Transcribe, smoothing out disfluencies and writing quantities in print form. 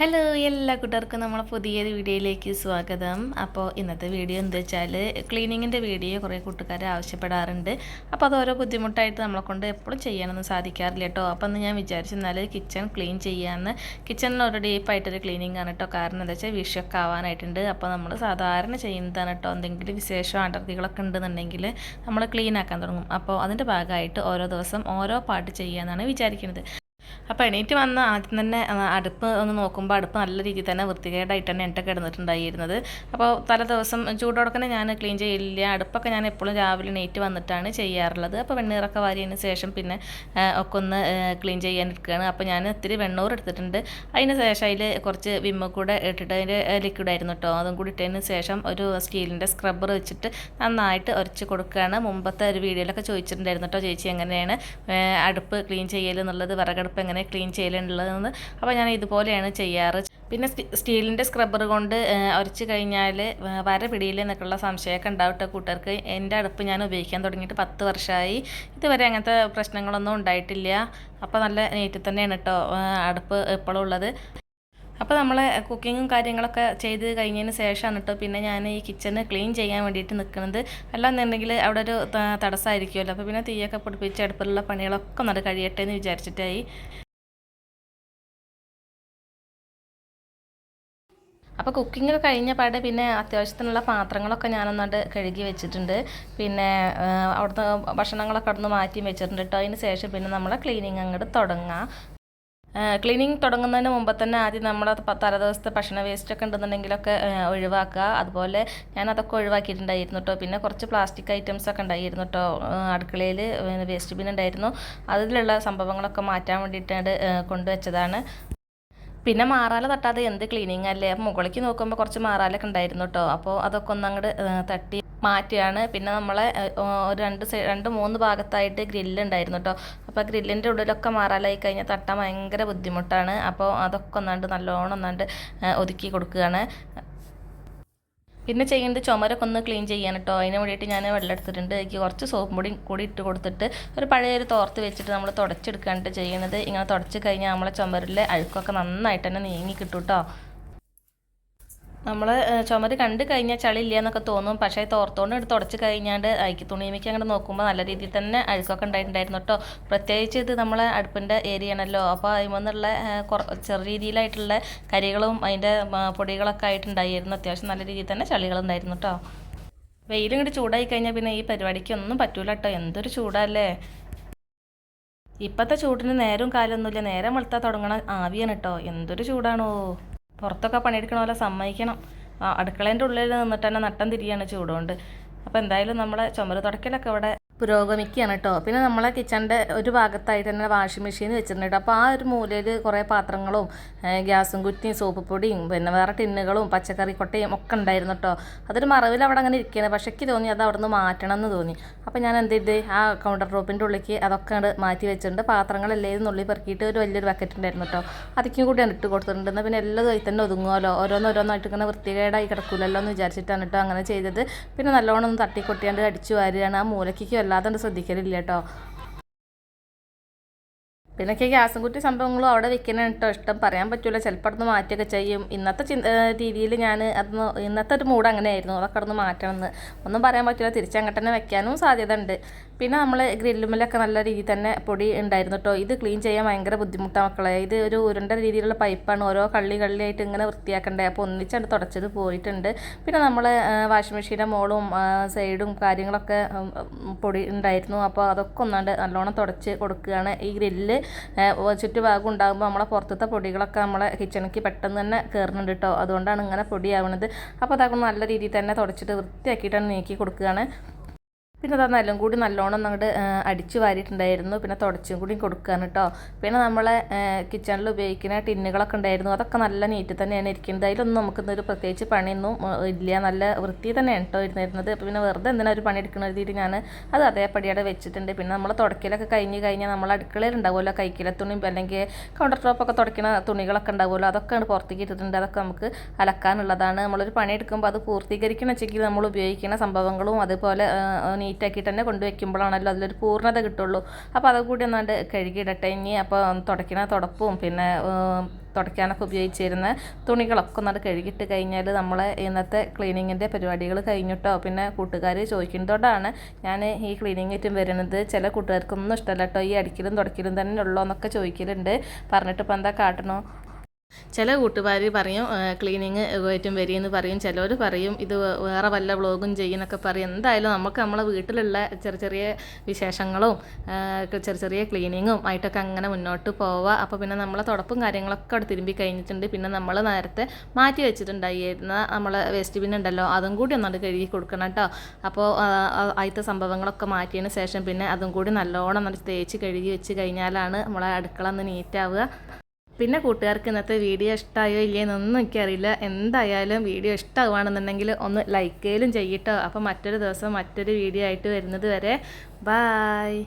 Hello എല്ലാ കൂട്ടുകാർക്കും നമ്മളെ പുതിയൊരു വീഡിയോയിലേക്ക് സ്വാഗതം. അപ്പോൾ ഇന്നത്തെ വീഡിയോ എന്താ വെച്ചാൽ ക്ലീനിങ്ങിൻ്റെ വീഡിയോ കുറേ കൂട്ടുകാർ ആവശ്യപ്പെടാറുണ്ട്. അപ്പോൾ അത് ഓരോ ബുദ്ധിമുട്ടായിട്ട് നമ്മളെ കൊണ്ട് എപ്പോഴും ചെയ്യാനൊന്നും സാധിക്കാറില്ല കേട്ടോ. അപ്പോൾ അന്ന് ഞാൻ വിചാരിച്ചെന്നാൽ കിച്ചൺ ക്ലീൻ ചെയ്യാമെന്ന്. കിച്ചണിൽ ഒരു ഡീപ്പായിട്ടൊരു ക്ലീനിങ് ആണ് കേട്ടോ. കാരണം എന്താ വെച്ചാൽ വിഷയൊക്കെ ആവാനായിട്ടുണ്ട്. അപ്പോൾ നമ്മൾ സാധാരണ ചെയ്യുന്നതാണ് കേട്ടോ. എന്തെങ്കിലും വിശേഷം അടർത്തികളൊക്കെ ഉണ്ടെന്നുണ്ടെങ്കിൽ നമ്മൾ ക്ലീൻ ആക്കാൻ തുടങ്ങും. അപ്പോൾ അതിൻ്റെ ഭാഗമായിട്ട് ഓരോ ദിവസം ഓരോ പാട്ട് ചെയ്യാമെന്നാണ് വിചാരിക്കുന്നത്. അപ്പോൾ എണീറ്റ് വന്ന് ആദ്യം തന്നെ അടുപ്പ് ഒന്ന് നോക്കുമ്പോൾ അടുപ്പ് നല്ല രീതിയിൽ തന്നെ വൃത്തികേടായിട്ട് തന്നെ എണ്ണ കിടന്നിട്ടുണ്ടായിരുന്നത്. അപ്പോൾ തല ദിവസം ചൂടോടെ ഞാൻ ക്ലീൻ ചെയ്യില്ല. അടുപ്പൊക്കെ ഞാൻ എപ്പോഴും രാവിലെ എണീറ്റ് വന്നിട്ടാണ് ചെയ്യാറുള്ളത്. അപ്പോൾ വെണ്ണീറൊക്കെ വാരിയതിന് ശേഷം പിന്നെ ഒക്കെ ഒന്ന് ക്ലീൻ ചെയ്യാൻ എടുക്കുകയാണ്. അപ്പോൾ ഞാൻ ഇത്തിരി വെണ്ണൂർ എടുത്തിട്ടുണ്ട്. അതിന് ശേഷം അതിൽ കുറച്ച് വിമ്മ കൂടെ ഇട്ടിട്ട് അതിൻ്റെ ലിക്വിഡായിരുന്നു കേട്ടോ. അതും കൂടി ഇട്ടതിന് ശേഷം ഒരു സ്റ്റീലിൻ്റെ സ്ക്രബ്ബർ വെച്ചിട്ട് നന്നായിട്ട് ഉരച്ച് കൊടുക്കുകയാണ്. മുമ്പത്തെ ഒരു വീഡിയോയിലൊക്കെ ചോദിച്ചിട്ടുണ്ടായിരുന്നു കേട്ടോ, ചേച്ചി എങ്ങനെയാണ് അടുപ്പ് ക്ലീൻ ചെയ്യൽ എന്നുള്ളത്, വിറകടുപ്പ് എങ്ങനെ ക്ലീൻ ചെയ്യലുള്ളതെന്ന്. അപ്പോൾ ഞാൻ ഇതുപോലെയാണ് ചെയ്യാറ്. പിന്നെ സ്റ്റീലിൻ്റെ സ്ക്രബ്ബർ കൊണ്ട് ഉരച്ച് കഴിഞ്ഞാൽ വര പിടിയിൽ എന്നൊക്കെയുള്ള സംശയമൊക്കെ ഉണ്ടാവട്ടെ കൂട്ടുകാർക്ക്. എൻ്റെ അടുപ്പ് ഞാൻ ഉപയോഗിക്കാൻ തുടങ്ങിയിട്ട് 10 വർഷമായി. ഇതുവരെ അങ്ങനത്തെ പ്രശ്നങ്ങളൊന്നും ഉണ്ടായിട്ടില്ല. അപ്പോൾ നല്ല നീറ്റിൽ തന്നെയാണ് കേട്ടോ അടുപ്പ് എപ്പോഴും ഉള്ളത്. അപ്പോൾ നമ്മൾ കുക്കിങ്ങും കാര്യങ്ങളൊക്കെ ചെയ്ത് കഴിഞ്ഞതിന് ശേഷമാണ് കേട്ടോ പിന്നെ ഞാൻ ഈ കിച്ചണ് ക്ലീൻ ചെയ്യാൻ വേണ്ടിയിട്ട് നിൽക്കുന്നത്. അല്ലാന്നുണ്ടെങ്കിൽ അവിടെ ഒരു തടസ്സമായിരിക്കുമല്ലോ. അപ്പോൾ പിന്നെ തീയൊക്കെ പിടിപ്പിച്ച് അടുപ്പിലുള്ള പണികളൊക്കെ ഒന്ന് കഴിയട്ടെ എന്ന് വിചാരിച്ചിട്ടായി. അപ്പോൾ കുക്കിംഗ് കഴിഞ്ഞ പാടെ പിന്നെ അത്യാവശ്യത്തിനുള്ള പാത്രങ്ങളൊക്കെ ഞാനൊന്നാണ്ട് കഴുകി വെച്ചിട്ടുണ്ട്. പിന്നെ അവിടുത്തെ ഭക്ഷണങ്ങളൊക്കെ അവിടെ നിന്ന് മാറ്റി വെച്ചിട്ടുണ്ട് കേട്ടോ. അതിന് ശേഷം പിന്നെ നമ്മളെ ക്ലീനിങ് അങ്ങോട്ട് തുടങ്ങാം. ക്ലീനിങ് തുടങ്ങുന്നതിന് മുമ്പ് തന്നെ ആദ്യം നമ്മൾ തലേദിവസത്തെ ഭക്ഷണ വേസ്റ്റൊക്കെ ഉണ്ടെന്നുണ്ടെങ്കിലൊക്കെ ഒഴിവാക്കുക. അതുപോലെ ഞാൻ അതൊക്കെ ഒഴിവാക്കിയിട്ടുണ്ടായിരുന്നു കേട്ടോ. പിന്നെ കുറച്ച് പ്ലാസ്റ്റിക് ഐറ്റംസൊക്കെ ഉണ്ടായിരുന്നു കേട്ടോ അടുക്കളയിൽ. വേസ്റ്റ് ബിൻ ഉണ്ടായിരുന്നു. അതിലുള്ള സംഭവങ്ങളൊക്കെ മാറ്റാൻ വേണ്ടിയിട്ടാണ് കൊണ്ടുവച്ചതാണ്. പിന്നെ മാറാല തട്ടാതെ എന്ത് ക്ലീനിങ് അല്ലേ. അപ്പോൾ മുകളിലേക്ക് നോക്കുമ്പോൾ കുറച്ച് മാറാലൊക്കെ ഉണ്ടായിരുന്നു കേട്ടോ. അപ്പോൾ അതൊക്കെ ഒന്ന് അങ്ങോട്ട് തട്ടി മാറ്റുകയാണ്. പിന്നെ നമ്മളെ രണ്ട് മൂന്ന് ഭാഗത്തായിട്ട് ഗ്രില്ലുണ്ടായിരുന്നു കേട്ടോ. അപ്പോൾ ഗ്രില്ലിൻ്റെ ഉള്ളിലൊക്കെ മാറാലായി കഴിഞ്ഞാൽ തട്ടാൻ ഭയങ്കര ബുദ്ധിമുട്ടാണ്. അപ്പോൾ അതൊക്കെ നല്ലോണം ഒതുക്കി കൊടുക്കുകയാണ്. പിന്നെ ചെയ്യേണ്ടത് ചുമരൊക്കെ ഒന്ന് ക്ലീൻ ചെയ്യാൻ കേട്ടോ. അതിന് വേണ്ടിയിട്ട് ഞാൻ വെള്ളം എടുത്തിട്ടുണ്ട്. എനിക്ക് കുറച്ച് സോപ്പ് പൊടി കൂടി ഇട്ട് കൊടുത്തിട്ട് ഒരു പഴയൊരു തോർത്ത് വെച്ചിട്ട് നമ്മൾ തുടച്ചെടുക്കാനായിട്ട് ചെയ്യുന്നത്. ഇങ്ങനെ തുടച്ച് കഴിഞ്ഞാൽ നമ്മളെ ചുമരിലെ അഴുക്കൊക്കെ നന്നായിട്ട് തന്നെ നീങ്ങി കിട്ടും കേട്ടോ. നമ്മൾ ചുമര് കണ്ട് കഴിഞ്ഞാൽ ചളി ഇല്ല എന്നൊക്കെ തോന്നും. പക്ഷേ തോർത്തോണ്ട് എടുത്ത് തുടച്ച് കഴിഞ്ഞാണ്ട് അയക്കി തുണിമിക്ക് അങ്ങോട്ട് നോക്കുമ്പോൾ നല്ല രീതിയിൽ തന്നെ അഴുക്കൊക്കെ ഉണ്ടായിട്ടുണ്ടായിരുന്നു കേട്ടോ. പ്രത്യേകിച്ച് ഇത് നമ്മളെ അടുപ്പിൻ്റെ ഏരിയ ആണല്ലോ. അപ്പോൾ അതിൽ ചെറിയ രീതിയിലായിട്ടുള്ള കരികളും അതിൻ്റെ പൊടികളൊക്കെ ആയിട്ടുണ്ടായിരുന്നു. അത്യാവശ്യം നല്ല രീതിയിൽ തന്നെ ചളികളുണ്ടായിരുന്നു കേട്ടോ. വെയിലും കൂടി ചൂടായി കഴിഞ്ഞാൽ പിന്നെ ഈ പരിപാടിക്ക് ഒന്നും പറ്റൂല കേട്ടോ. എന്തൊരു ചൂടല്ലേ. ഇപ്പോഴത്തെ ചൂടിന് നേരം കാലൊന്നുമില്ല. നേരം വെളുത്താൽ തുടങ്ങണ ആവിയാണ് കേട്ടോ. എന്തൊരു ചൂടാണോ. പുറത്തൊക്കെ പണിയെടുക്കണ പോലെ സമ്മതിക്കണം. അടുക്കളേൻ്റെ ഉള്ളിൽ നിന്നിട്ട് തന്നെ നട്ടം തിരിയാണ് ചൂടുകൊണ്ട്. അപ്പോൾ എന്തായാലും നമ്മുടെ ചുമര് തുടക്കലൊക്കെ ഇവിടെ പുരോഗമിക്കുകയാണ് കേട്ടോ. പിന്നെ നമ്മളെ കിച്ചണിൻ്റെ ഒരു ഭാഗത്തായിട്ട് തന്നെ വാഷിംഗ് മെഷീൻ വെച്ചിട്ടുണ്ട് കേട്ടോ. അപ്പോൾ ആ ഒരു മൂലയിൽ കുറേ പാത്രങ്ങളും ഗ്യാസും കുറ്റിയും സോപ്പ് പൊടിയും പിന്നെ വേറെ ടിന്നുകളും പച്ചക്കറി കൊട്ടയും ഒക്കെ ഉണ്ടായിരുന്നു കേട്ടോ. അതൊരു മറവിൽ അവിടെ അങ്ങനെ ഇരിക്കുകയാണ്. പക്ഷേ എനിക്ക് തോന്നി അത് അവിടെ നിന്ന് മാറ്റണം എന്ന് തോന്നി. അപ്പോൾ ഞാൻ എന്ത് ചെയ്ത് ആ കൗണ്ടർ ടോപ്പിൻ്റെ ഉള്ളിലേക്ക് അതൊക്കെ മാറ്റി വെച്ചിട്ടുണ്ട്. പാത്രങ്ങളെല്ലാം ഉള്ളിൽ പെറുക്കിയിട്ട് ഒരു വലിയൊരു ബക്കറ്റ് ഉണ്ടായിരുന്നു കേട്ടോ. അതിക്കും കൂടിയാണ് ഇട്ട് കൊടുത്തിട്ടുണ്ട്. എന്നാൽ പിന്നെ എല്ലാം അതിൽ തന്നെ ഒതുങ്ങുമല്ലോ. ഓരോന്നോരോന്നായിട്ട് ഇങ്ങനെ വൃത്തികേടായി കിടക്കില്ലല്ലോ എന്ന് വിചാരിച്ചിട്ടാണ് കേട്ടോ അങ്ങനെ ചെയ്തത്. പിന്നെ നല്ലോണം ഒന്ന് തട്ടിക്കൊട്ടിയാണ്ട് അടിച്ചു വാരുകയാണ്. ആ മൂലയ്ക്ക് അല്ലാതെ ശ്രദ്ധിക്കലില്ല കേട്ടോ. പിന്നെ എനിക്ക് ഗ്യാസും കുറ്റി സംഭവങ്ങളും അവിടെ വെക്കുന്ന കേട്ടോ ഇഷ്ടം. പറയാൻ പറ്റില്ല, ചിലപ്പോൾ അവിടെ നിന്ന് മാറ്റുകയൊക്കെ ചെയ്യും. ഇന്നത്തെ രീതിയിൽ ഞാൻ ഇന്നത്തെ ഒരു മൂഡ് അങ്ങനെയായിരുന്നു. അതൊക്കെ അവിടെ നിന്ന് മാറ്റണമെന്ന് ഒന്നും പറയാൻ പറ്റില്ല. തിരിച്ചങ്ങോട്ട് തന്നെ വെക്കാനും സാധ്യത ഉണ്ട്. പിന്നെ നമ്മൾ ഗ്രില്ലുമ്മലൊക്കെ നല്ല രീതിയിൽ തന്നെ പൊടി ഉണ്ടായിരുന്നു കേട്ടോ. ഇത് ക്ലീൻ ചെയ്യാൻ ഭയങ്കര ബുദ്ധിമുട്ടാണ് മക്കളെ. ഇത് ഒരു ഉരുണ്ട രീതിയിലുള്ള പൈപ്പാണ്. ഓരോ കള്ളിയായിട്ട് ഇങ്ങനെ വൃത്തിയാക്കണ്ടേ. അപ്പോൾ ഒന്നിച്ചാണ് തുടച്ചത് പോയിട്ടുണ്ട്. പിന്നെ നമ്മൾ വാഷിംഗ് മെഷീൻ്റെ മോളും സൈഡും കാര്യങ്ങളൊക്കെ പൊടി ഉണ്ടായിരുന്നു. അപ്പോൾ അതൊക്കെ നല്ലോണം തുടച്ച് കൊടുക്കുകയാണ്. ഈ ഗ്രില്ല് ചുറ്റുഭാഗം ഉണ്ടാകുമ്പോൾ നമ്മളെ പുറത്തത്തെ പൊടികളൊക്കെ നമ്മളെ കിച്ചണിക്ക് പെട്ടെന്ന് തന്നെ കയറുന്നുണ്ട് കേട്ടോ. അതുകൊണ്ടാണ് ഇങ്ങനെ പൊടിയാവുന്നത്. അപ്പോൾ അതൊക്കെ നല്ല രീതിയിൽ തന്നെ തുടച്ചിട്ട് വൃത്തിയാക്കിയിട്ടാണ് നീക്കി കൊടുക്കുകയാണ്. പിന്നെ അത് നല്ലോണം കൂടി നല്ലോണം അങ്ങോട്ട് അടിച്ചു വാരിയിട്ടുണ്ടായിരുന്നു. പിന്നെ തുടച്ചും കൂടി കൊടുക്കുകയാണ് കേട്ടോ. പിന്നെ നമ്മളെ കിച്ചണിൽ ഉപയോഗിക്കുന്ന ടിന്നുകളൊക്കെ ഉണ്ടായിരുന്നു. അതൊക്കെ നല്ല നീറ്റിൽ തന്നെയാണ് ഇരിക്കുന്നത്. അതിലൊന്നും നമുക്കിന്നൊരു പ്രത്യേകിച്ച് പണിയൊന്നും ഇല്ല. നല്ല വൃത്തി തന്നെയാണ് കേട്ടോ ഇരുന്നിരുന്നത്. അപ്പോൾ പിന്നെ വെറുതെ എന്തിനാ ഒരു പണി എടുക്കുന്ന രീതിയിൽ ഞാൻ അത് അതേപടിയുടെ വെച്ചിട്ടുണ്ട്. പിന്നെ നമ്മൾ തുടക്കലൊക്കെ കഴിഞ്ഞാൽ നമ്മൾ അടുക്കളയിൽ ഉണ്ടാവുമല്ലോ കൈക്കില തുണി അല്ലെങ്കിൽ കൗണ്ടർ ടോപ്പൊക്കെ തുടയ്ക്കുന്ന തുണികളൊക്കെ ഉണ്ടാവുമല്ലോ. അതൊക്കെ പുറത്തേക്ക് ഇട്ടിട്ടുണ്ട്. അതൊക്കെ നമുക്ക് അലക്കാനുള്ളതാണ്. നമ്മളൊരു പണി എടുക്കുമ്പോൾ അത് പൂർത്തീകരിക്കണം വെച്ചെങ്കിൽ നമ്മൾ ഉപയോഗിക്കുന്ന സംഭവങ്ങളും അതുപോലെ നീറ്റാക്കിയിട്ട് തന്നെ കൊണ്ടുവയ്ക്കുമ്പോഴാണല്ലോ അതിലൊരു പൂർണ്ണത കിട്ടുള്ളൂ. അപ്പോൾ അത് കൂടി ഒന്നാണ്ട് കഴുകിയിടട്ടെ ഇനി. അപ്പോൾ തുടപ്പും പിന്നെ തുടയ്ക്കാനൊക്കെ ഉപയോഗിച്ചിരുന്ന തുണികളൊക്കെ ഒന്നത് കഴുകിയിട്ട് കഴിഞ്ഞാൽ നമ്മൾ ഇന്നത്തെ ക്ലീനിങ്ങിൻ്റെ പരിപാടികൾ കഴിഞ്ഞിട്ടോ. പിന്നെ കൂട്ടുകാർ ചോദിക്കുന്നതോടാണ് ഞാൻ ഈ ക്ലീനിങ് ആയിട്ടും വരുന്നത്. ചില കൂട്ടുകാർക്കൊന്നും ഇഷ്ടമല്ല കേട്ടോ, ഈ അടിക്കലും തുടയ്ക്കലും തന്നെ ഉള്ളൂ എന്നൊക്കെ ചോദിക്കലുണ്ട്. പറഞ്ഞിട്ട് ഇപ്പോൾ എന്താ കാട്ടണോ? ചില കൂട്ടുകാർ പറയും ക്ലീനിങ് ആയിട്ടും വരിയെന്ന് പറയും, ചിലർ പറയും ഇത് വേറെ വല്ല വ്ളോഗും ചെയ്യുന്നൊക്കെ പറയും. എന്തായാലും നമുക്ക് നമ്മളെ വീട്ടിലുള്ള ചെറിയ ചെറിയ വിശേഷങ്ങളും ചെറിയ ചെറിയ ക്ലീനിങ്ങും ആയിട്ടൊക്കെ അങ്ങനെ മുന്നോട്ട് പോവുക. അപ്പോൾ പിന്നെ നമ്മളെ തുടപ്പും കാര്യങ്ങളൊക്കെ അവിടെ തിരുമ്പി കഴിഞ്ഞിട്ടുണ്ട്. പിന്നെ നമ്മൾ നേരത്തെ മാറ്റി വെച്ചിട്ടുണ്ടായിരുന്ന നമ്മളെ വേസ്റ്റ് ബിൻ ഉണ്ടല്ലോ, അതും കൂടി ഒന്നുകൊണ്ട് കഴുകി കൊടുക്കണം കേട്ടോ. അപ്പോൾ ആദ്യത്തെ സംഭവങ്ങളൊക്കെ മാറ്റിയതിന് ശേഷം പിന്നെ അതും കൂടി നല്ലോണം തേച്ച് കഴുകി വെച്ച് കഴിഞ്ഞാലാണ് നമ്മളെ അടുക്കള ഒന്ന് നീറ്റാവുക. പിന്നെ കൂട്ടുകാർക്ക് ഇന്നത്തെ വീഡിയോ ഇഷ്ടമായോ ഇല്ലയെന്നൊന്നും എനിക്കറിയില്ല. എന്തായാലും വീഡിയോ ഇഷ്ടമാവുകയാണെന്നുണ്ടെങ്കിൽ ഒന്ന് ലൈക്ക് ചെയ്യലും ചെയ്യട്ടോ. അപ്പോൾ മറ്റൊരു ദിവസം മറ്റൊരു വീഡിയോ ആയിട്ട് വരുന്നത് വരെ ബായ്.